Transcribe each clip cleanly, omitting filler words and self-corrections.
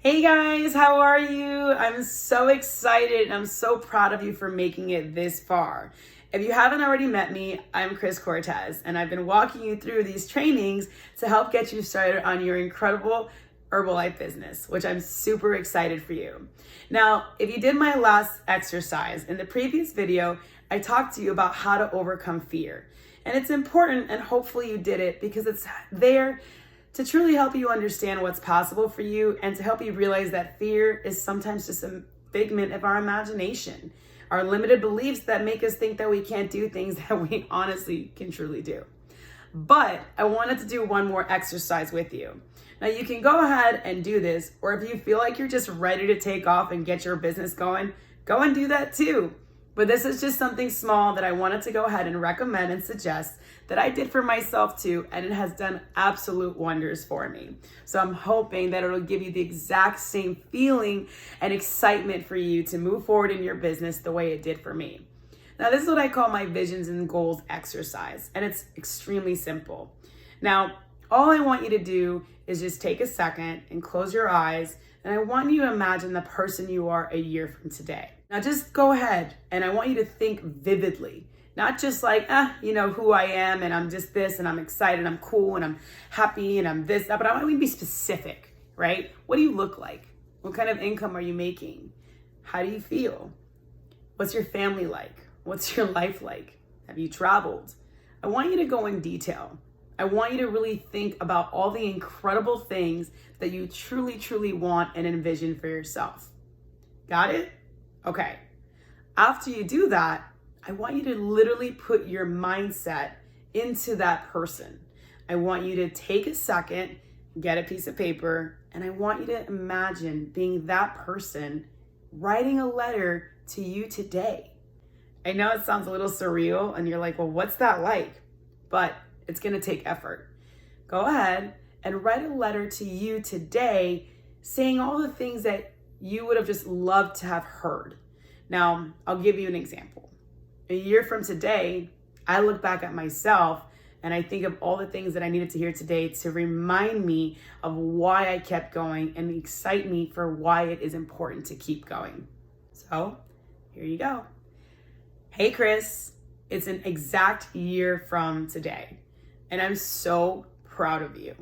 Hey guys, how are you? I'm so excited and I'm so proud of you for making it this far. If you haven't already met me, I'm Chris Cortez, and I've been walking you through these trainings to help get you started on your incredible Herbalife business, which I'm super excited for you. Now, if you did my last exercise, in the previous video, I talked to you about how to overcome fear. And it's important, and hopefully you did it, because it's there to truly help you understand what's possible for you and to help you realize that fear is sometimes just a figment of our imagination, our limited beliefs that make us think that we can't do things that we honestly can truly do. But I wanted to do one more exercise with you. Now you can go ahead and do this, or if you feel like you're just ready to take off and get your business going, go and do that too. But this is just something small that I wanted to go ahead and recommend and suggest that I did for myself too, and it has done absolute wonders for me. So I'm hoping that it'll give you the exact same feeling and excitement for you to move forward in your business the way it did for me. Now, this is what I call my visions and goals exercise, and it's extremely simple. Now, all I want you to do is just take a second and close your eyes, and I want you to imagine the person you are a year from today. Now just go ahead, and I want you to think vividly, not just like, who I am, and I'm just this, and I'm excited, and I'm cool, and I'm happy, and I'm this, but I want you to be specific, right? What do you look like? What kind of income are you making? How do you feel? What's your family like? What's your life like? Have you traveled? I want you to go in detail. I want you to really think about all the incredible things that you truly, truly want and envision for yourself. Got it? Okay. After you do that, I want you to literally put your mindset into that person. I want you to take a second, get a piece of paper, and I want you to imagine being that person writing a letter to you today. I know it sounds a little surreal, and you're like, well, what's that like? But it's going to take effort. Go ahead and write a letter to you today saying all the things that you would have just loved to have heard. Now, I'll give you an example. A year from today, I look back at myself and I think of all the things that I needed to hear today to remind me of why I kept going and excite me for why it is important to keep going. So, here you go. Hey, Chris, it's an exact year from today, and I'm so proud of you.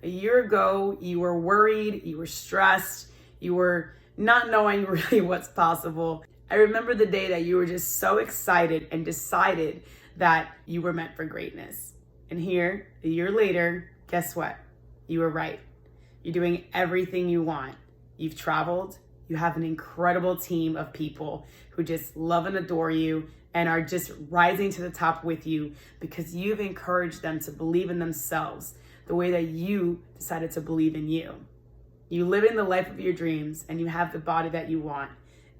A year ago, you were worried, you were stressed, you were not knowing really what's possible. I remember the day that you were just so excited and decided that you were meant for greatness. And here, a year later, guess what? You were right. You're doing everything you want. You've traveled. You have an incredible team of people who just love and adore you and are just rising to the top with you because you've encouraged them to believe in themselves the way that you decided to believe in you. You live in the life of your dreams, and you have the body that you want,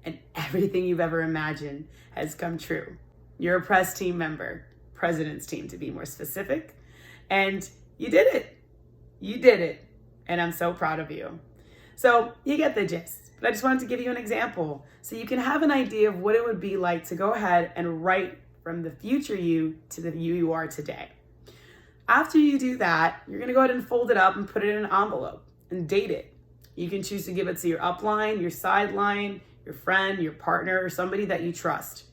and everything you've ever imagined has come true. You're a press team member, president's team to be more specific, and you did it. You did it, and I'm so proud of you. So you get the gist, but I just wanted to give you an example so you can have an idea of what it would be like to go ahead and write from the future you to the you are today. After you do that, you're gonna go ahead and fold it up and put it in an envelope and date it. You can choose to give it to your upline, your sideline, your friend, your partner, or somebody that you trust,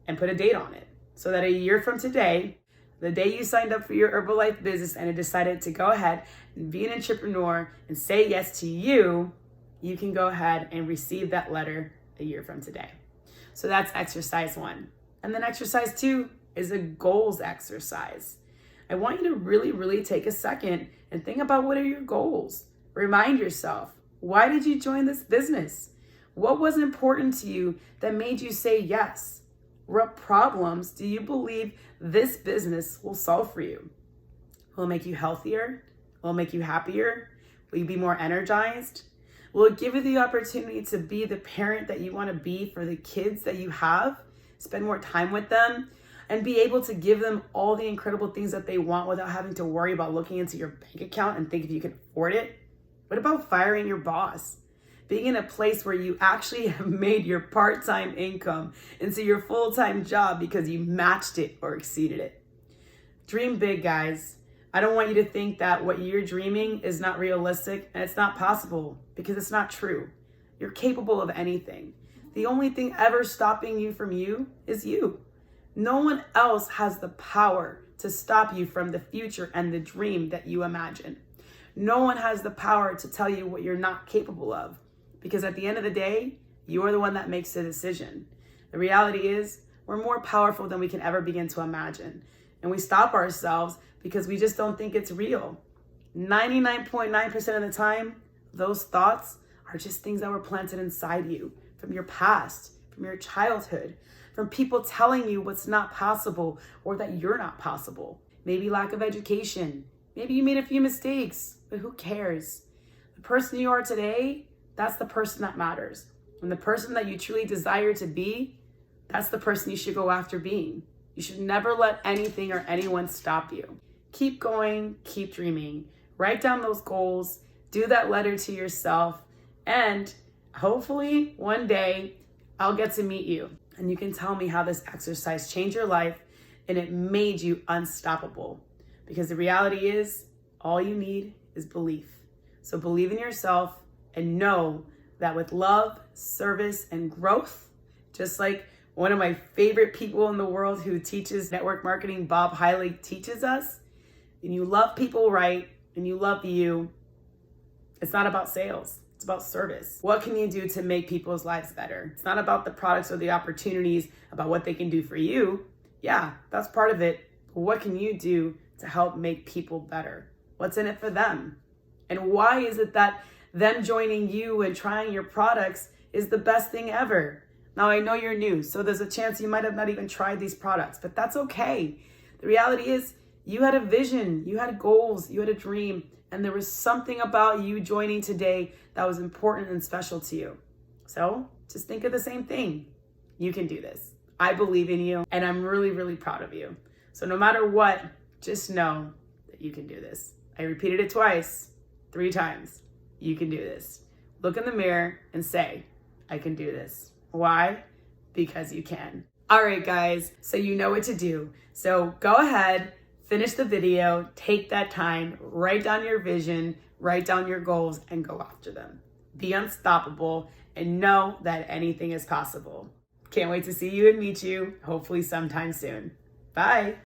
and put a date on it so that a year from today, the day you signed up for your Herbalife business and decided to go ahead and be an entrepreneur and say yes to you, you can go ahead and receive that letter a year from today. So that's exercise 1. And then exercise 2 is a goals exercise. I want you to really, really take a second and think about what are your goals. Remind yourself, why did you join this business? What was important to you that made you say yes? What problems do you believe this business will solve for you? Will it make you healthier? Will it make you happier? Will you be more energized? Will it give you the opportunity to be the parent that you want to be for the kids that you have? Spend more time with them and be able to give them all the incredible things that they want without having to worry about looking into your bank account and think if you can afford it? What about firing your boss? Being in a place where you actually have made your part-time income into your full-time job because you matched it or exceeded it. Dream big, guys. I don't want you to think that what you're dreaming is not realistic and it's not possible, because it's not true. You're capable of anything. The only thing ever stopping you from you is you. No one else has the power to stop you from the future and the dream that you imagine. No one has the power to tell you what you're not capable of, because at the end of the day, you're the one that makes the decision. The reality is, we're more powerful than we can ever begin to imagine. And we stop ourselves because we just don't think it's real. 99.9% of the time, those thoughts are just things that were planted inside you from your past, from your childhood, from people telling you what's not possible or that you're not possible. Maybe lack of education. Maybe you made a few mistakes, but who cares? The person you are today, that's the person that matters. And the person that you truly desire to be, that's the person you should go after being. You should never let anything or anyone stop you. Keep going, keep dreaming. Write down those goals, do that letter to yourself, and hopefully one day I'll get to meet you and you can tell me how this exercise changed your life and it made you unstoppable. Because the reality is, all you need is belief. So believe in yourself and know that with love, service, and growth, just like one of my favorite people in the world who teaches network marketing, Bob Hiley, teaches us, and you love people right, and you love you, it's not about sales. It's about service. What can you do to make people's lives better? It's not about the products or the opportunities, about what they can do for you. Yeah, that's part of it. But what can you do to help make people better? What's in it for them? And why is it that them joining you and trying your products is the best thing ever? Now, I know you're new, so there's a chance you might have not even tried these products, but that's okay. The reality is, you had a vision, you had goals, you had a dream, and there was something about you joining today that was important and special to you. So just think of the same thing. You can do this. I believe in you, and I'm really, really proud of you. So no matter what, just know that you can do this. I repeated it twice, 3 times. You can do this. Look in the mirror and say, I can do this. Why? Because you can. All right, guys, so you know what to do. So go ahead, finish the video, take that time, write down your vision, write down your goals, and go after them. Be unstoppable and know that anything is possible. Can't wait to see you and meet you, hopefully sometime soon. Bye.